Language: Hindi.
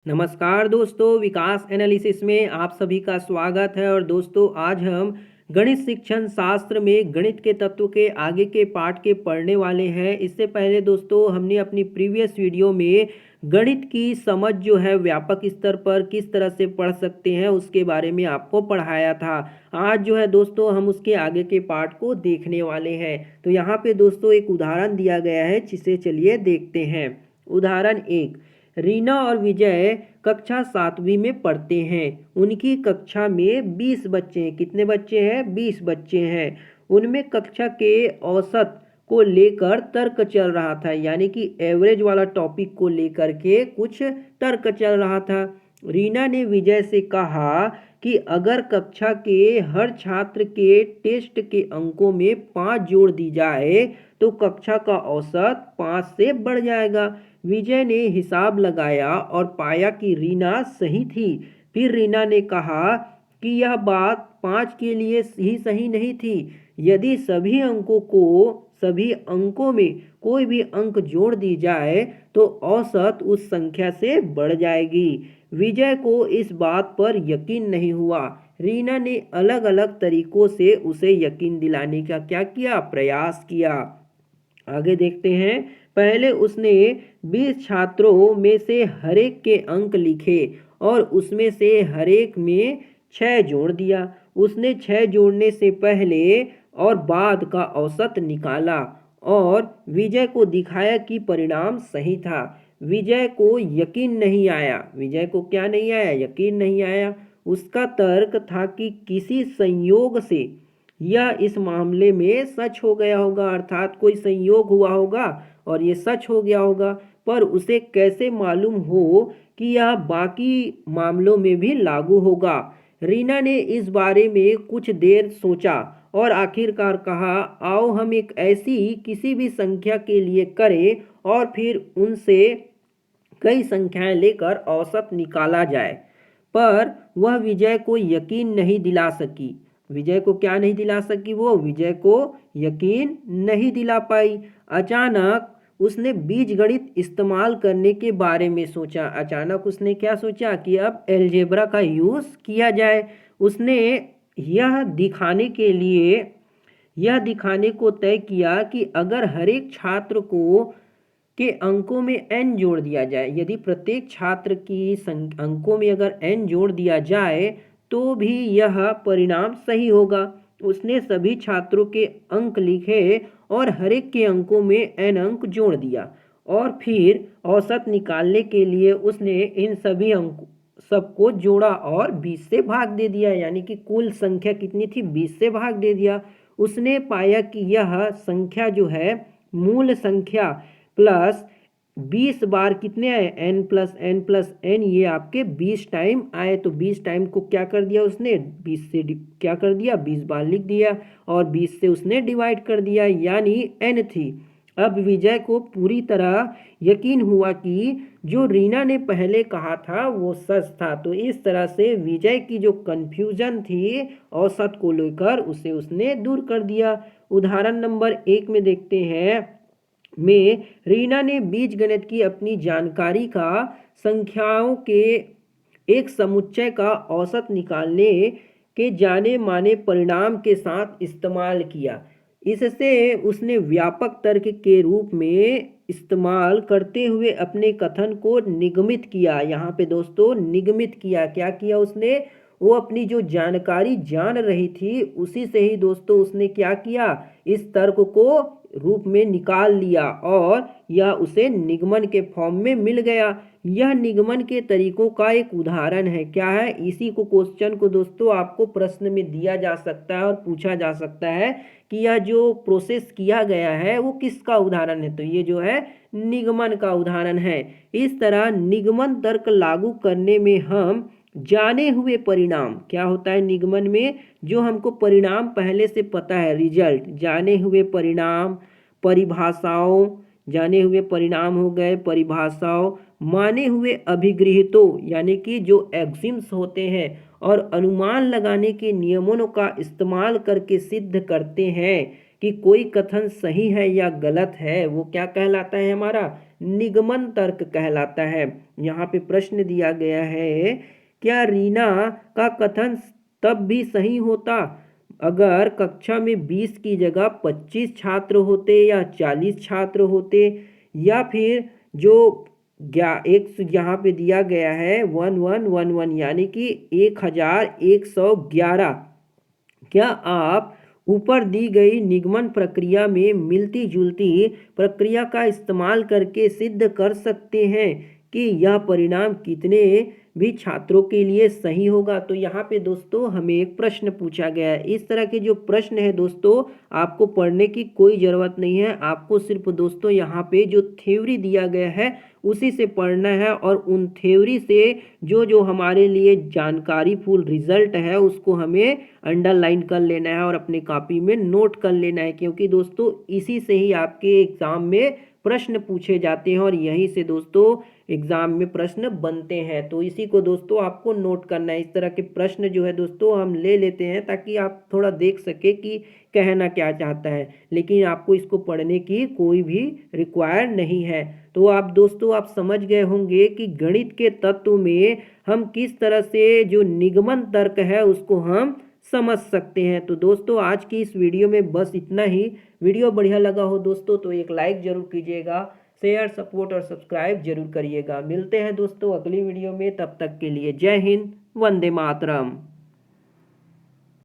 नमस्कार दोस्तों, विकास एनालिसिस में आप सभी का स्वागत है। और दोस्तों, आज हम गणित शिक्षण शास्त्र में गणित के तत्व के आगे के पाठ के पढ़ने वाले हैं। इससे पहले दोस्तों, हमने अपनी प्रीवियस वीडियो में गणित की समझ जो है व्यापक स्तर पर किस तरह से पढ़ सकते हैं उसके बारे में आपको पढ़ाया था। आज जो है दोस्तों, हम उसके आगे के पाठ को देखने वाले हैं। तो यहाँ पे दोस्तों एक उदाहरण दिया गया है, जिसे चलिए देखते हैं। उदाहरण 1। रीना और विजय कक्षा 7वीं में पढ़ते हैं। उनकी कक्षा में 20 बच्चे हैं। कितने बच्चे हैं? 20 बच्चे हैं। उनमें कक्षा के औसत को लेकर तर्क चल रहा था, यानी कि एवरेज वाला टॉपिक को लेकर के कुछ तर्क चल रहा था। रीना ने विजय से कहा कि अगर कक्षा के हर छात्र के टेस्ट के अंकों में 5 जोड़ दी जाए तो कक्षा का औसत 5 से बढ़ जाएगा। विजय ने हिसाब लगाया और पाया कि रीना सही थी। फिर रीना ने कहा कि यह बात 5 के लिए ही सही नहीं थी। यदि सभी अंकों में कोई भी अंक जोड़ दी जाए तो औसत उस संख्या से बढ़ जाएगी। विजय को इस बात पर यकीन नहीं हुआ। रीना ने अलग अलग तरीकों से उसे यकीन दिलाने का क्या किया? प्रयास किया। आगे देखते हैं। पहले उसने 20 छात्रों में से हरेक के अंक लिखे और उसमें से हरेक में 6 जोड़ दिया। उसने 6 जोड़ने से पहले और बाद का औसत निकाला और विजय को दिखाया कि परिणाम सही था। विजय को यकीन नहीं आया। विजय को क्या नहीं आया? यकीन नहीं आया। उसका तर्क था कि किसी संयोग से यह इस मामले में सच हो गया होगा, अर्थात कोई संयोग हुआ होगा और ये सच हो गया होगा। पर उसे कैसे मालूम हो कि यह बाकी मामलों में भी लागू होगा? रीना ने इस बारे में कुछ देर सोचा और आखिरकार कहा, आओ हम एक ऐसी किसी भी संख्या के लिए करें और फिर उनसे कई संख्याएं लेकर औसत निकाला जाए। पर वह विजय को यकीन नहीं दिला सकी। विजय को क्या नहीं दिला सकी? वो विजय को यकीन नहीं दिला पाई। अचानक उसने बीजगणित इस्तेमाल करने के बारे में सोचा। अचानक उसने क्या सोचा कि अब अलजेब्रा का यूज़ किया जाए। उसने यह दिखाने को तय किया कि अगर हर एक छात्र को के अंकों में n जोड़ दिया जाए, यदि प्रत्येक छात्र की अंकों में अगर n जोड़ दिया जाए तो भी यह परिणाम सही होगा। उसने सभी छात्रों के अंक लिखे और हर एक के अंकों में n अंक जोड़ दिया और फिर औसत निकालने के लिए उसने इन सभी अंक सबको जोड़ा और 20 से भाग दे दिया, यानी कि कुल संख्या कितनी थी? 20 से भाग दे दिया। उसने पाया कि यह संख्या जो है मूल संख्या प्लस 20 बार कितने आए? n plus n plus n, ये आपके 20 टाइम आए। तो 20 टाइम को क्या कर दिया उसने? 20 से क्या कर दिया? 20 बार लिख दिया और 20 से उसने डिवाइड कर दिया, यानी n थी। अब विजय को पूरी तरह यकीन हुआ कि जो रीना ने पहले कहा था वो सच था। तो इस तरह से विजय की जो कंफ्यूजन थी औसत को लेकर, उसे उसने दूर कर दिया। उदाहरण नंबर 1 में देखते हैं। रीना ने बीजगणित की अपनी जानकारी का संख्याओं के एक समुच्चय का औसत निकालने के जाने माने परिणाम के साथ इस्तेमाल किया। इससे उसने व्यापक तर्क के रूप में इस्तेमाल करते हुए अपने कथन को निगमित किया। यहाँ पे दोस्तों निगमित किया। क्या किया उसने? वो अपनी जो जानकारी जान रही थी उसी से ही दोस्तों उसने क्या किया? इस तर्क को रूप में निकाल लिया और यह उसे निगमन के फॉर्म में मिल गया। यह निगमन के तरीकों का एक उदाहरण है। क्या है? इसी को क्वेश्चन को दोस्तों आपको प्रश्न में दिया जा सकता है और पूछा जा सकता है कि यह जो प्रोसेस किया गया है वो किसका उदाहरण है? तो ये जो है निगमन का उदाहरण है। इस तरह निगमन तर्क लागू करने में हम जाने हुए परिणाम, क्या होता है निगमन में? जो हमको परिणाम पहले से पता है, रिजल्ट, जाने हुए परिणाम, परिभाषाओं, जाने हुए परिणाम हो गए, परिभाषाओं, माने हुए अभिगृहितों यानी कि जो एक्सिम्स होते हैं और अनुमान लगाने के नियमों का इस्तेमाल करके सिद्ध करते हैं कि कोई कथन सही है या गलत है, वो क्या कहलाता है? हमारा निगमन तर्क कहलाता है। यहाँ पे प्रश्न दिया गया है, क्या रीना का कथन तब भी सही होता अगर कक्षा में 20 की जगह 25 छात्र होते या 40 छात्र होते, या फिर जो एक यहाँ पे दिया गया है 1111 यानी कि 1111। क्या आप ऊपर दी गई निगमन प्रक्रिया में मिलती जुलती प्रक्रिया का इस्तेमाल करके सिद्ध कर सकते हैं कि यह परिणाम कितने भी छात्रों के लिए सही होगा? तो यहाँ पे दोस्तों हमें एक प्रश्न पूछा गया है। इस तरह के जो प्रश्न है दोस्तों, आपको पढ़ने की कोई ज़रूरत नहीं है। आपको सिर्फ दोस्तों यहाँ पे जो थ्योरी दिया गया है उसी से पढ़ना है, और उन थ्योरी से जो जो हमारे लिए जानकारी फुल रिजल्ट है उसको हमें अंडरलाइन कर लेना है और अपनी कॉपी में नोट कर लेना है, क्योंकि दोस्तों इसी से ही आपके एग्ज़ाम में प्रश्न पूछे जाते हैं और यहीं से दोस्तों एग्ज़ाम में प्रश्न बनते हैं। तो इसी को दोस्तों आपको नोट करना है। इस तरह के प्रश्न जो है दोस्तों हम ले लेते हैं ताकि आप थोड़ा देख सके कि कहना क्या चाहता है, लेकिन आपको इसको पढ़ने की कोई भी रिक्वायर नहीं है। तो आप दोस्तों आप समझ गए होंगे कि गणित के तत्व में हम किस तरह से जो निगमन तर्क है उसको हम समझ सकते हैं। तो दोस्तों आज की इस वीडियो में बस इतना ही। वीडियो बढ़िया लगा हो दोस्तों तो एक लाइक ज़रूर कीजिएगा, शेयर, सपोर्ट और सब्सक्राइब जरूर करिएगा। मिलते हैं दोस्तों अगली वीडियो में, तब तक के लिए जय हिंद, वंदे मातरम।